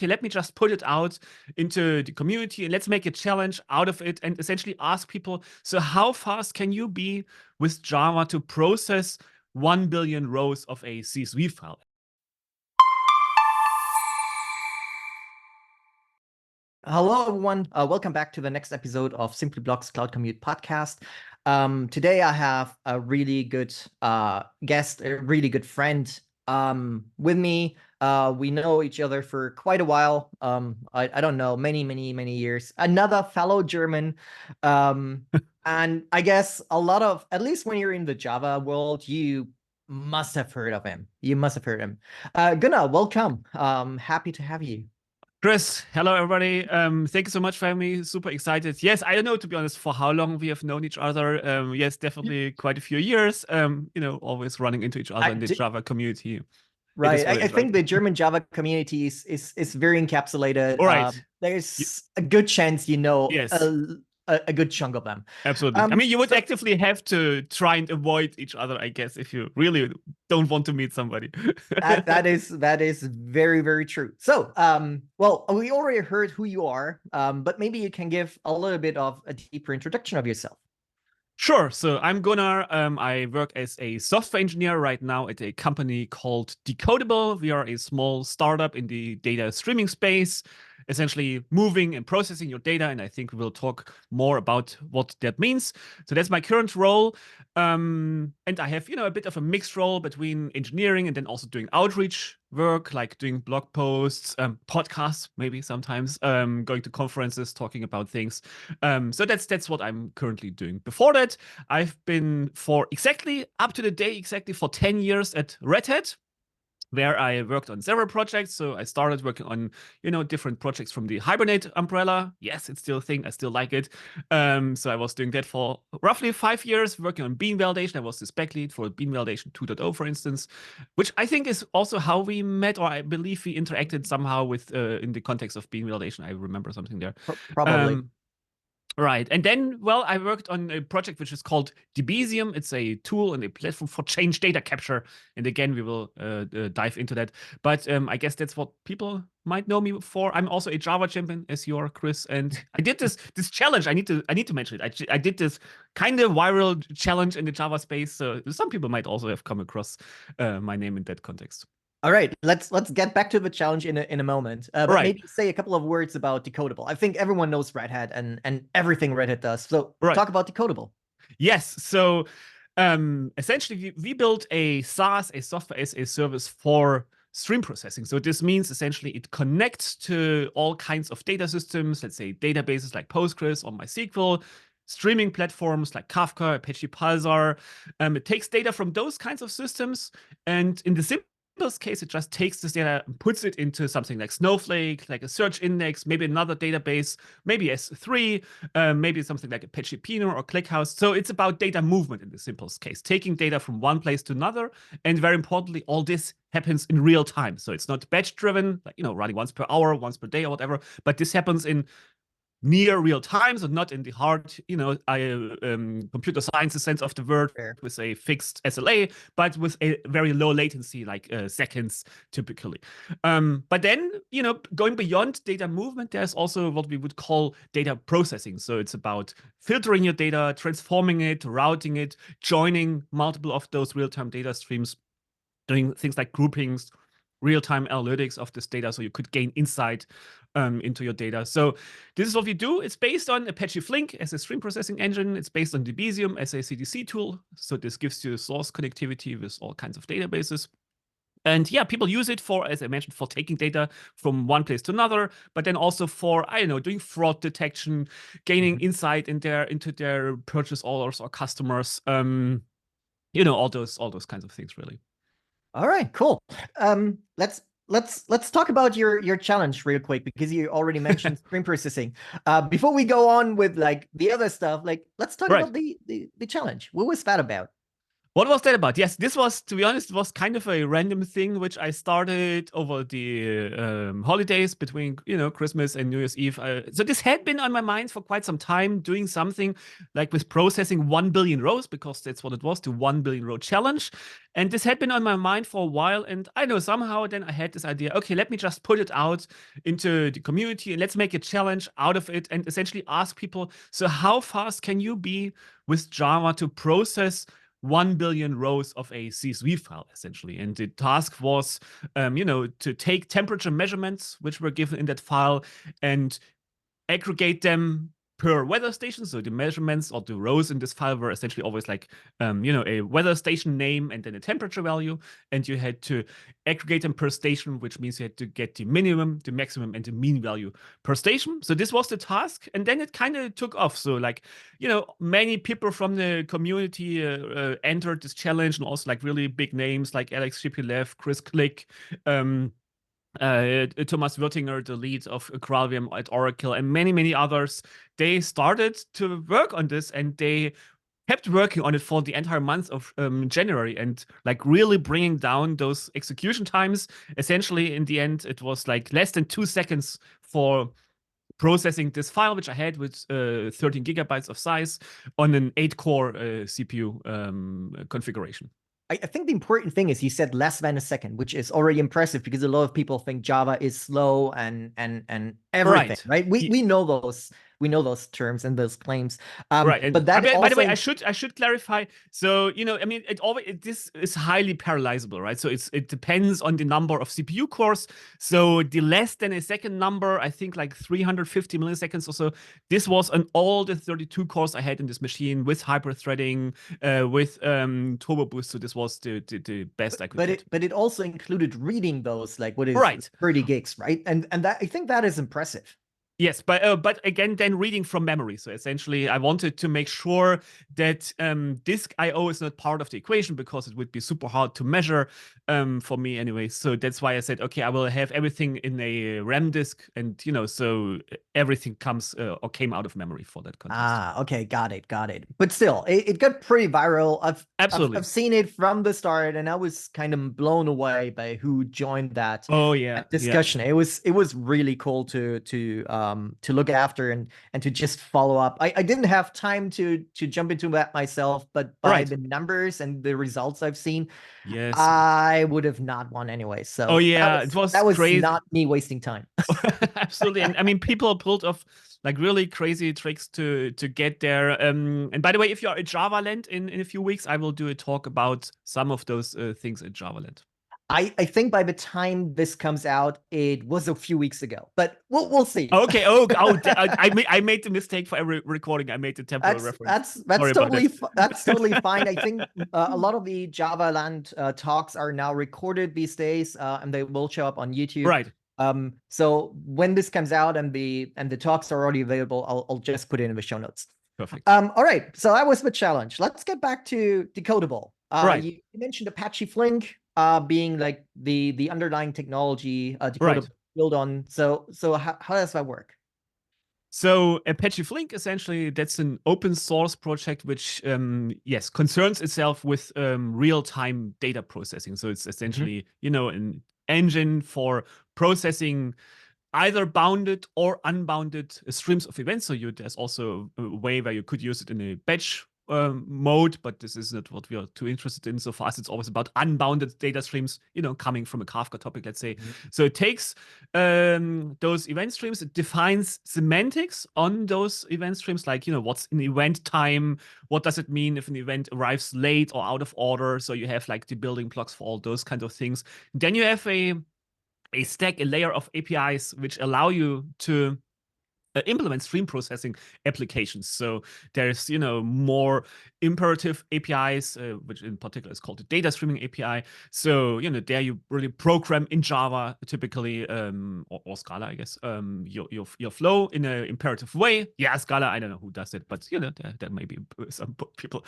okay, let me just put it out into the community and let's make a challenge out of it and essentially ask people, so how fast can you be with Java to process 1 billion rows of a CSV file? Hello, everyone. Welcome back to the next episode of simplyblock's Cloud Commute podcast. Today, I have a really good guest, a really good friend with me. We know each other for quite a while. I don't know, many years. Another fellow German. And I guess a lot of, at least when you're in the Java world, you must have heard of him. You must have heard him. Gunnar, welcome. Happy to have you. Chris, hello everybody. Thank you so much for having me. Super excited. Yes, I don't know, to be honest, for how long we have known each other. Yes, definitely quite a few years. Always running into each other in the Java community. Right. I think the German Java community is very encapsulated. All right. There's a good chance yes. a good chunk of them. Absolutely. I mean, you would actively have to try and avoid each other, I guess, if you really don't want to meet somebody. that is very true. So, well, we already heard who you are, but maybe you can give a little bit of a deeper introduction of yourself. Sure. So I'm Gunnar. I work as a software engineer right now at a company called Decodable. We are a small startup in the data streaming space, essentially moving and processing your data. And I think we'll talk more about what that means. So that's my current role. And I have, a bit of a mixed role between engineering and then also doing outreach work, like doing blog posts, podcasts, maybe sometimes, going to conferences, talking about things. So that's what I'm currently doing. Before that, I've been for up to the day, for 10 years at Red Hat, where I worked on several projects. So I started working on, different projects from the Hibernate umbrella. Yes, it's still a thing. I still like it. So I was doing that for roughly 5 years, working on bean validation. I was the spec lead for bean validation 2.0, for instance, which I think is also how we met, or I believe we interacted somehow with in the context of bean validation. I remember something there. Probably. Right. And then, well, I worked on a project which is called Debezium. It's a tool and a platform for change data capture. And again, we will dive into that. But I guess that's what people might know me for. I'm also a Java champion, as you are, Chris. And I did this challenge. I need to mention it. I did this kind of viral challenge in the Java space. So some people might also have come across my name in that context. All right, let's get back to the challenge in a moment. But right. Maybe say a couple of words about Decodable. I think everyone knows Red Hat and everything Red Hat does. So talk about Decodable. Yes. So essentially, we built a SaaS, a software as a service for stream processing. So this means essentially it connects to all kinds of data systems, let's say databases like Postgres or MySQL, streaming platforms like Kafka, Apache Pulsar. It takes data from those kinds of systems, and in the simplest case, it just takes this data and puts it into something like Snowflake, like a search index, maybe another database, maybe S3, maybe something like Apache Pinot or ClickHouse. So it's about data movement in the simplest case, taking data from one place to another. And very importantly, all this happens in real time. So it's not batch driven, like, running once per hour, once per day or whatever, but this happens in near real time, so not in the hard, computer science sense of the word, with a fixed SLA, but with a very low latency, like seconds typically. But then, going beyond data movement, there's also what we would call data processing. So it's about filtering your data, transforming it, routing it, joining multiple of those real-time data streams, doing things like groupings, real-time analytics of this data, so you could gain insight into your data. So this is what we do. It's based on Apache Flink as a stream processing engine. It's based on Debezium as a CDC tool. So this gives you source connectivity with all kinds of databases. And yeah, people use it for, as I mentioned, for taking data from one place to another, but then also for, doing fraud detection, gaining insight into their purchase orders or customers, all those kinds of things, really. All right, cool. Let's talk about your challenge real quick, because you already mentioned stream processing. Before we go on with like the other stuff, like let's talk about the challenge. What was that about? What was that about? Yes, this was, to be honest, was kind of a random thing which I started over the holidays between, Christmas and New Year's Eve. So this had been on my mind for quite some time, doing something like with processing 1 billion rows, because that's what it was, the 1 billion row challenge. And this had been on my mind for a while. And I know somehow then I had this idea, okay, let me just put it out into the community and let's make a challenge out of it and essentially ask people, so how fast can you be with Java to process 1 billion rows of a CSV file, essentially. And the task was, to take temperature measurements, which were given in that file, and aggregate them per weather station. So the measurements or the rows in this file were essentially always like, a weather station name and then a temperature value. And you had to aggregate them per station, which means you had to get the minimum, the maximum, and the mean value per station. So this was the task. And then it kind of took off. So like, many people from the community entered this challenge, and also like really big names like Alex Shipilev, Chris Click, Thomas Wirtinger, the lead of Graalvm at Oracle, and many, many others. They started to work on this, and they kept working on it for the entire month of January, and like really bringing down those execution times. Essentially, in the end, it was like less than 2 seconds for processing this file, which I had with 13 gigabytes of size on an 8-core CPU configuration. I think the important thing is you said less than a second, which is already impressive because a lot of people think Java is slow and everything, right? We know those terms and those claims. Right, and but that by the way, I should clarify. So I mean, this is highly parallelizable, right? So it depends on the number of CPU cores. So the less than a second number, I think like 350 milliseconds or so. This was on all the 32 cores I had in this machine with hyperthreading, with turbo boost. So this was the best I could get. But it also included reading those, like what is right 30 gigs, right? And that, I think that is impressive. Yes, but again, then reading from memory. So essentially, I wanted to make sure that disk I/O is not part of the equation, because it would be super hard to measure for me anyway. So that's why I said, okay, I will have everything in a RAM disk, and so everything comes or came out of memory for that contest. Okay, got it. But still, it got pretty viral. Absolutely. I've seen it from the start, and I was kind of blown away by who joined that. Oh yeah, discussion. Yeah. It was really cool to look after and to just follow up. I didn't have time to jump into that myself, but by the numbers and the results I've seen, yes, I would have not won anyway. So it was crazy. Not me wasting time. Absolutely. And I mean, people pulled off like really crazy tricks to get there. And by the way, if you're at Java Land in a few weeks, I will do a talk about some of those things at Java Land. I think by the time this comes out, it was a few weeks ago, but we'll see. Okay. I made the mistake for every recording. I made the temporal reference. That's totally fine. I think a lot of the Java Land talks are now recorded these days, and they will show up on YouTube. Right. So when this comes out and the talks are already available, I'll just put it in the show notes. Perfect. All right. So that was the challenge. Let's get back to Decodable. Right. You mentioned Apache Flink being like the underlying technology Decodable built on. So how does that work? So Apache Flink, essentially, that's an open source project which, concerns itself with real-time data processing. So it's essentially, an engine for processing either bounded or unbounded streams of events. So there's also a way where you could use it in a batch mode, but this is not what we are too interested in. So for us, it's always about unbounded data streams, coming from a Kafka topic, let's say. So it takes those event streams, it defines semantics on those event streams, like, what's an event time, what does it mean if an event arrives late or out of order. So you have like the building blocks for all those kinds of things. Then you have a stack, a layer of APIs which allow you to implement stream processing applications. So there's more imperative APIs, which in particular is called the data streaming API. So there you really program in Java typically, or Scala, I guess, your flow in an imperative way. Yeah, Scala, I don't know who does it, but there may be some people.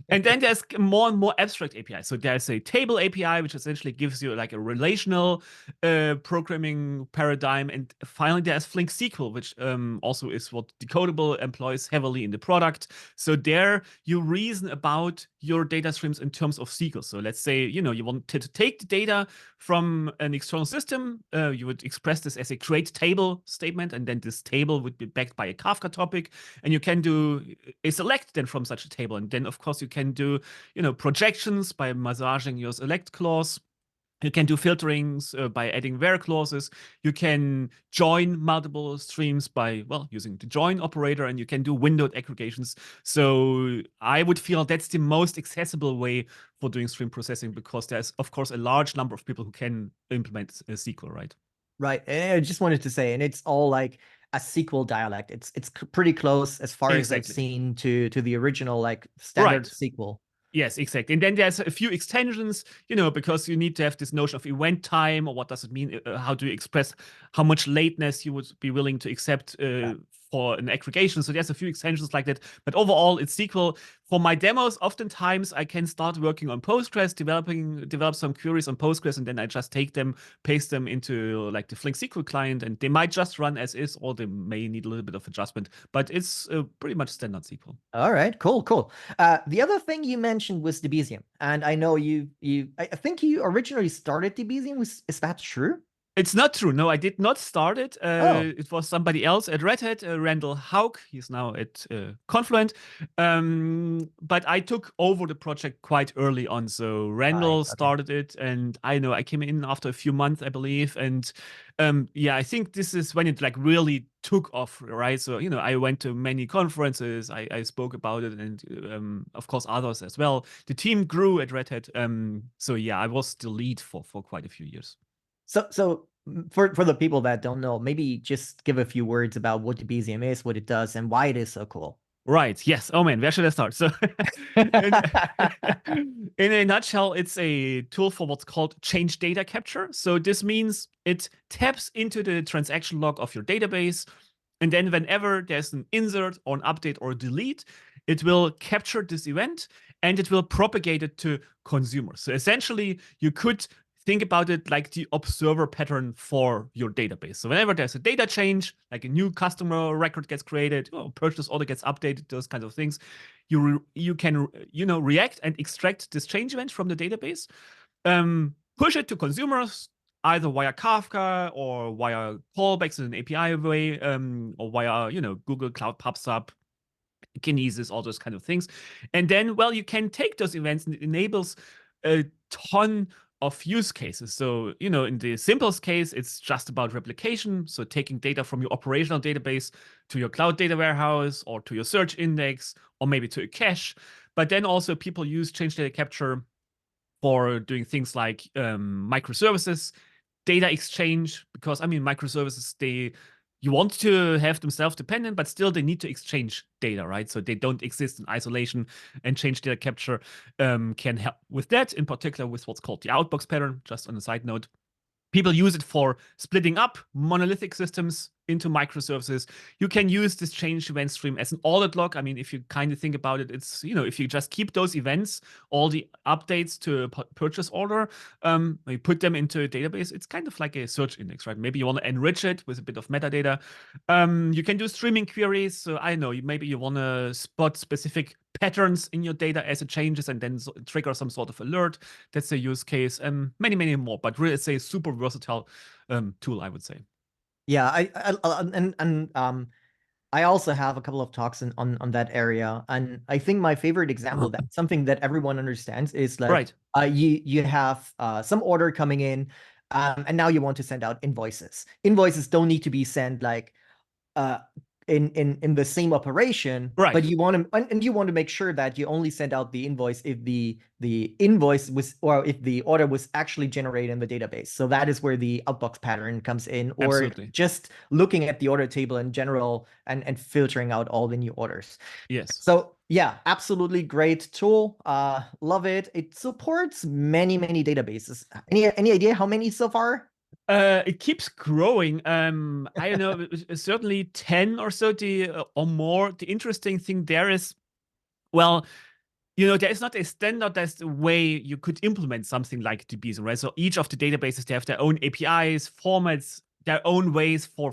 And then there's more and more abstract APIs. So there's a table API, which essentially gives you like a relational programming paradigm. And finally, there's Flink SQL, which also is what Decodable employs heavily in the product. So there whenever you reason about your data streams in terms of SQL. So let's say, you want to take the data from an external system, you would express this as a create table statement, and then this table would be backed by a Kafka topic, and you can do a select then from such a table. And then, of course, you can do, projections by massaging your select clause. You can do filterings by adding where clauses. You can join multiple streams by, using the join operator, and you can do windowed aggregations. So I would feel that's the most accessible way for doing stream processing, because there's, of course, a large number of people who can implement SQL, right? Right. And I just wanted to say, and it's all like a SQL dialect. It's pretty close as far as I've seen to the original like standard SQL. Yes, exactly. And then there's a few extensions, because you need to have this notion of event time, or what does it mean? How do you express how much lateness you would be willing to accept for an aggregation? So there's a few extensions like that. But overall, it's SQL. For my demos, oftentimes I can start working on Postgres, develop some queries on Postgres, and then I just take them, paste them into like the Flink SQL client, and they might just run as is, or they may need a little bit of adjustment. But it's pretty much standard SQL. All right, cool. The other thing you mentioned was Debezium, and I know I think you originally started Debezium. Is that true? It's not true. No, I did not start it. It was somebody else at Red Hat, Randall Haug. He's now at Confluent. But I took over the project quite early on. So Randall started it, and I came in after a few months, I believe. And I think this is when it like really took off, right? So, I went to many conferences, I spoke about it, and of course others as well. The team grew at Red Hat. I was the lead for quite a few years. So for the people that don't know, maybe just give a few words about what Debezium is, what it does, and why it is so cool. Right. Yes. Oh man, where should I start? So, in a nutshell, it's a tool for what's called change data capture. So this means it taps into the transaction log of your database, and then whenever there's an insert or an update or a delete, it will capture this event and it will propagate it to consumers. So essentially, you could think about it like the observer pattern for your database. So whenever there's a data change, like a new customer record gets created, purchase order gets updated, those kinds of things, you can react and extract this change event from the database, push it to consumers either via Kafka or via callbacks in an API way, or via Google Cloud PubSub, Kinesis, all those kind of things. And then, you can take those events, and it enables a ton of use cases. So, in the simplest case, it's just about replication. So taking data from your operational database to your cloud data warehouse, or to your search index, or maybe to a cache. But then also people use change data capture for doing things like microservices, data exchange, because microservices, you want to have them self-dependent, but still they need to exchange data, right? So they don't exist in isolation, and change data capture can help with that, in particular with what's called the outbox pattern. Just on a side note, people use it for splitting up monolithic systems into microservices. You can use this change event stream as an audit log. If you kind of think about it, it's, if you just keep those events, all the updates to a purchase order, you put them into a database, it's kind of like a search index, right? Maybe you want to enrich it with a bit of metadata. You can do streaming queries. So maybe you want to spot specific patterns in your data as it changes, and then trigger some sort of alert. That's a use case. Many more, but really it's a super versatile tool, I would say. Yeah, I also have a couple of talks on that area, and I think my favorite example, that's something that everyone understands, is like you have some order coming in, and now you want to send out invoices. Invoices don't need to be sent like in the same operation, but you want to make sure that you only send out the invoice if the invoice was, or if the order was actually generated in the database. So that is where the outbox pattern comes in, or just looking at the order table in general and filtering out all the new orders. Yes. So yeah, absolutely great tool. Love it. It supports many databases. Any idea how many so far? It keeps growing. I don't know, certainly 10 or so, or more. The interesting thing there is, there is not a standardized way you could implement something like Debezium, right? So each of the databases, they have their own APIs, formats, their own ways for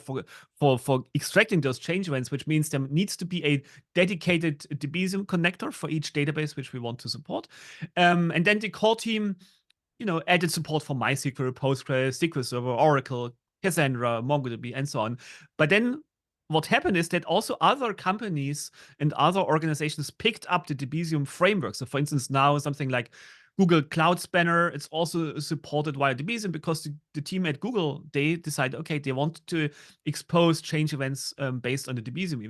extracting those change events, which means there needs to be a dedicated Debezium connector for each database which we want to support. And then the core team, added support for MySQL, Postgres, SQL Server, Oracle, Cassandra, MongoDB, and so on. But then what happened is that also other companies and other organizations picked up the Debezium framework. So for instance, now something like Google Cloud Spanner, it's also supported via Debezium because the team at Google, they decided, okay, they want to expose change events based on the Debezium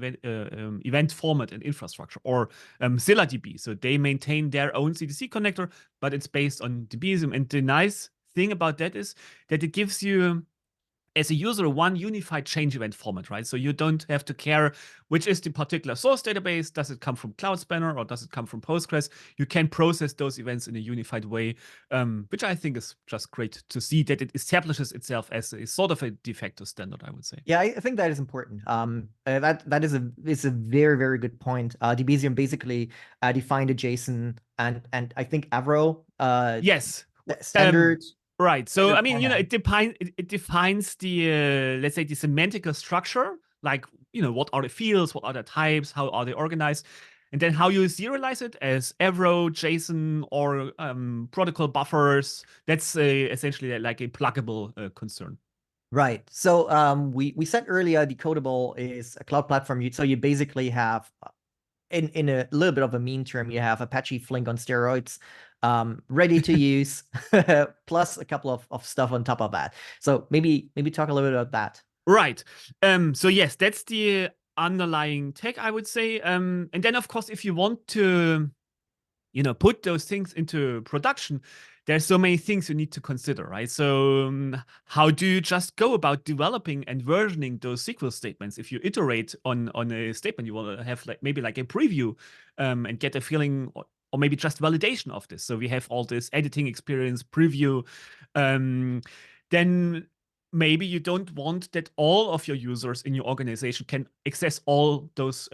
event format and infrastructure, or ZillaDB. So they maintain their own CDC connector, but it's based on Debezium. And the nice thing about that is that it gives you, as a user, one unified change event format, right? So you don't have to care which is the particular source database. Does it come from Cloud Spanner or does it come from Postgres? You can process those events in a unified way, which I think is just great to see that it establishes itself as a sort of a de facto standard, I would say. Yeah, I think that is important. That is a very, very good point. Debezium basically defined a JSON and I think Avro yes standard. Right. So I mean, it defines the let's say the semantic structure, like what are the fields, what are the types, how are they organized, and then how you serialize it as Avro, JSON, or protocol buffers. That's essentially like a pluggable concern. Right. So we said earlier, Decodable is a cloud platform. So you basically have, in a little bit of a mean term, you have Apache Flink on steroids, ready to use, plus a couple of stuff on top of that. So maybe talk a little bit about that. Right. So yes, that's the underlying tech, I would say. And then of course, if you want to, put those things into production, there's so many things you need to consider, right? So how do you just go about developing and versioning those SQL statements? If you iterate on a statement, you want to have maybe like a preview and get a feeling, or maybe just validation of this. So we have all this editing experience, preview. Then maybe you don't want that all of your users in your organization can access all those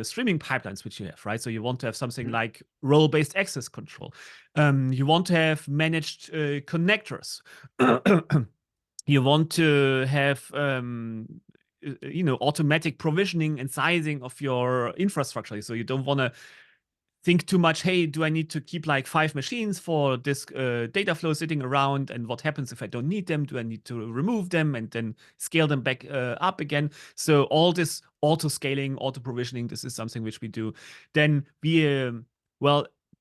streaming pipelines which you have, right? So you want to have something like role-based access control. You want to have managed connectors. You want to have automatic provisioning and sizing of your infrastructure. So you don't want to think too much, hey, do I need to keep like 5 machines for this data flow sitting around? And what happens if I don't need them? Do I need to remove them and then scale them back up again? So all this auto scaling, auto provisioning, this is something which we do. Then we,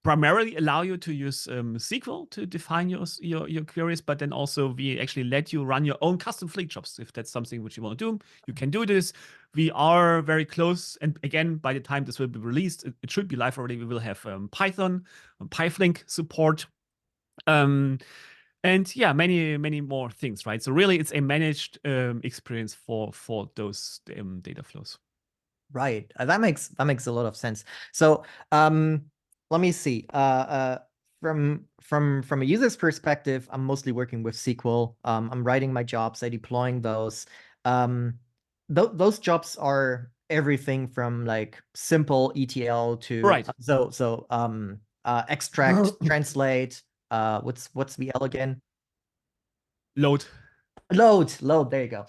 primarily allow you to use SQL to define your queries, but then also we actually let you run your own custom Flink jobs. If that's something which you want to do, you can do this. We are very close, and again, by the time this will be released, it should be live already. We will have Python, PyFlink support, and yeah, many more things, right? So really, it's a managed experience for those data flows. Right. That makes a lot of sense. So let me see. From a user's perspective, I'm mostly working with SQL. I'm writing my jobs, I'm deploying those. Those jobs are everything from like simple ETL to right. Extract, translate. What's VL again? Load. There you go.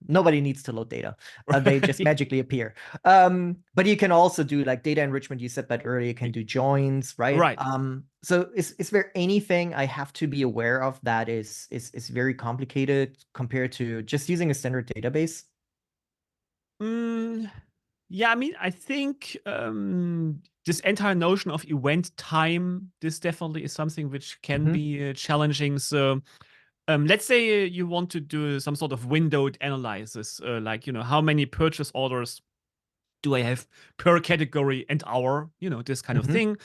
Nobody needs to load data. They just magically appear. But you can also do like data enrichment. You said that earlier. You can do joins, right? Right. So is there anything I have to be aware of that is very complicated compared to just using a standard database? Yeah, I mean, I think this entire notion of event time, this definitely is something which can be challenging. So let's say you want to do some sort of windowed analysis, like, how many purchase orders do I have per category and hour, this kind of thing.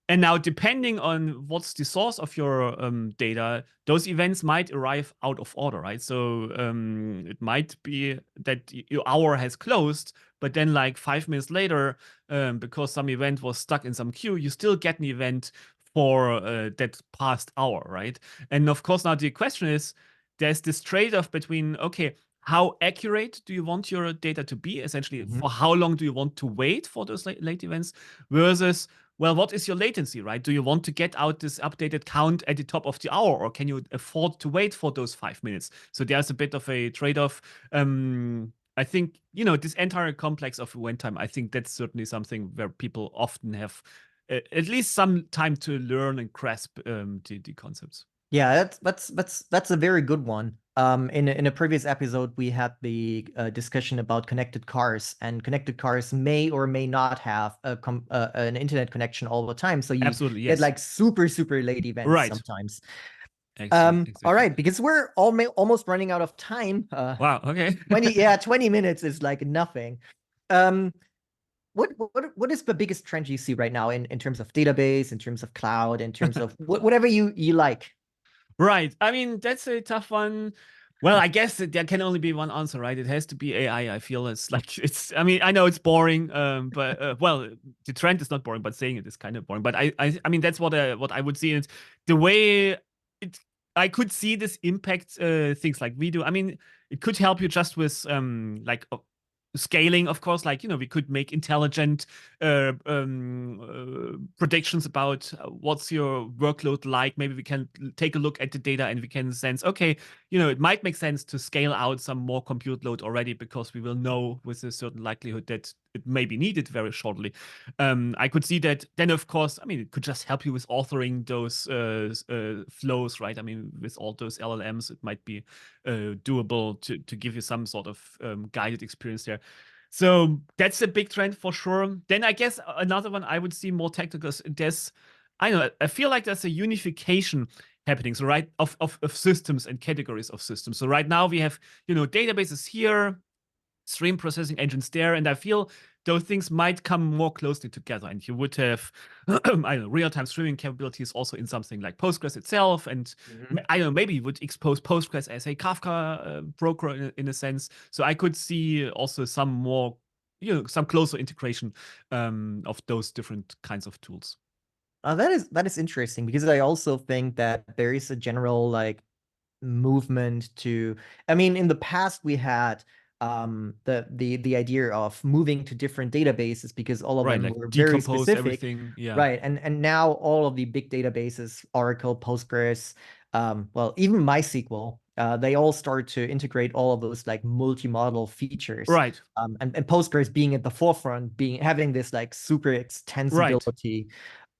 And now, depending on what's the source of your data, those events might arrive out of order, right? So it might be that your hour has closed, but then like 5 minutes later, because some event was stuck in some queue, you still get an event for that past hour, right? And of course, now the question is, there's this trade-off between, okay, how accurate do you want your data to be? Essentially, for how long do you want to wait for those late events versus well, what is your latency, right? Do you want to get out this updated count at the top of the hour, or can you afford to wait for those 5 minutes? So there's a bit of a trade-off. I think, this entire complex of runtime, I think that's certainly something where people often have at least some time to learn and grasp the concepts. Yeah, that's a very good one. In a previous episode, we had the discussion about connected cars, and connected cars may or may not have an internet connection all the time. So you Absolutely, get yes. like super late events Right. sometimes. Exactly. All right, because we're almost running out of time. Wow. Okay. 20 minutes is like nothing. What is the biggest trend you see right now in terms of database, in terms of cloud, in terms of whatever you like? Right. I mean, that's a tough one. Well, I guess there can only be one answer, right? It has to be AI. I feel I mean, I know it's boring, but well, the trend is not boring, but saying it is kind of boring. But I mean, that's what I would see. And the way I could see this impact things like we do. I mean, it could help you just with scaling, of course. Like, we could make intelligent predictions about what's your workload like. Maybe we can take a look at the data and we can sense, okay, it might make sense to scale out some more compute load already, because we will know with a certain likelihood that it may be needed very shortly. I could see that. Then, of course, I mean, it could just help you with authoring those flows, right? I mean, with all those LLMs, it might be doable to give you some sort of guided experience there. So that's a big trend for sure. Then I guess another one I would see more technical is I feel like there's a unification happening. So right of systems and categories of systems. So right now we have, databases here, stream processing engines there, and I feel those things might come more closely together, and you would have real-time streaming capabilities also in something like Postgres itself, and maybe you would expose Postgres as a Kafka broker in a sense. So I could see also some more, some closer integration of those different kinds of tools. That is interesting, because I also think that there is a general like movement to, I mean, in the past we had the idea of moving to different databases because all of them like were very decompose specific. everything. Yeah. Right. And now all of the big databases, Oracle, Postgres, well, even MySQL, they all start to integrate all of those like multi-model features. Right. And Postgres being at the forefront, having this like super extensibility.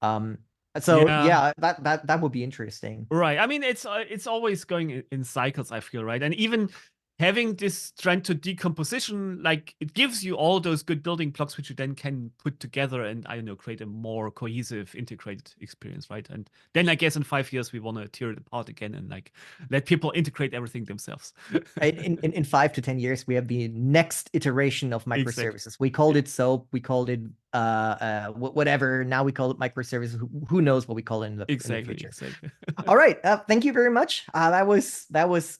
So yeah, that would be interesting. Right. I mean, it's always going in cycles, I feel, right? And even having this trend to decomposition, like, it gives you all those good building blocks which you then can put together and, I don't know, create a more cohesive, integrated experience, right? And then I guess in 5 years we want to tear it apart again and like let people integrate everything themselves. In 5 to 10 years, we have the next iteration of microservices. Exactly. We called it SOAP, we called it whatever. Now we call it microservices. Who knows what we call it in the future? Exactly. All right. Thank you very much. That was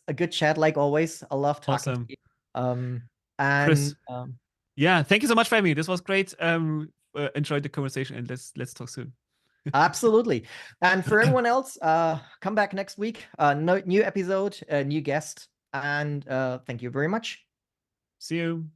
a good chat, like always. I love talking to you. And Chris, yeah, thank you so much for having me. This was great. Enjoyed the conversation, and let's talk soon. Absolutely. And for everyone else, come back next week. New episode, new guest, and thank you very much. See you.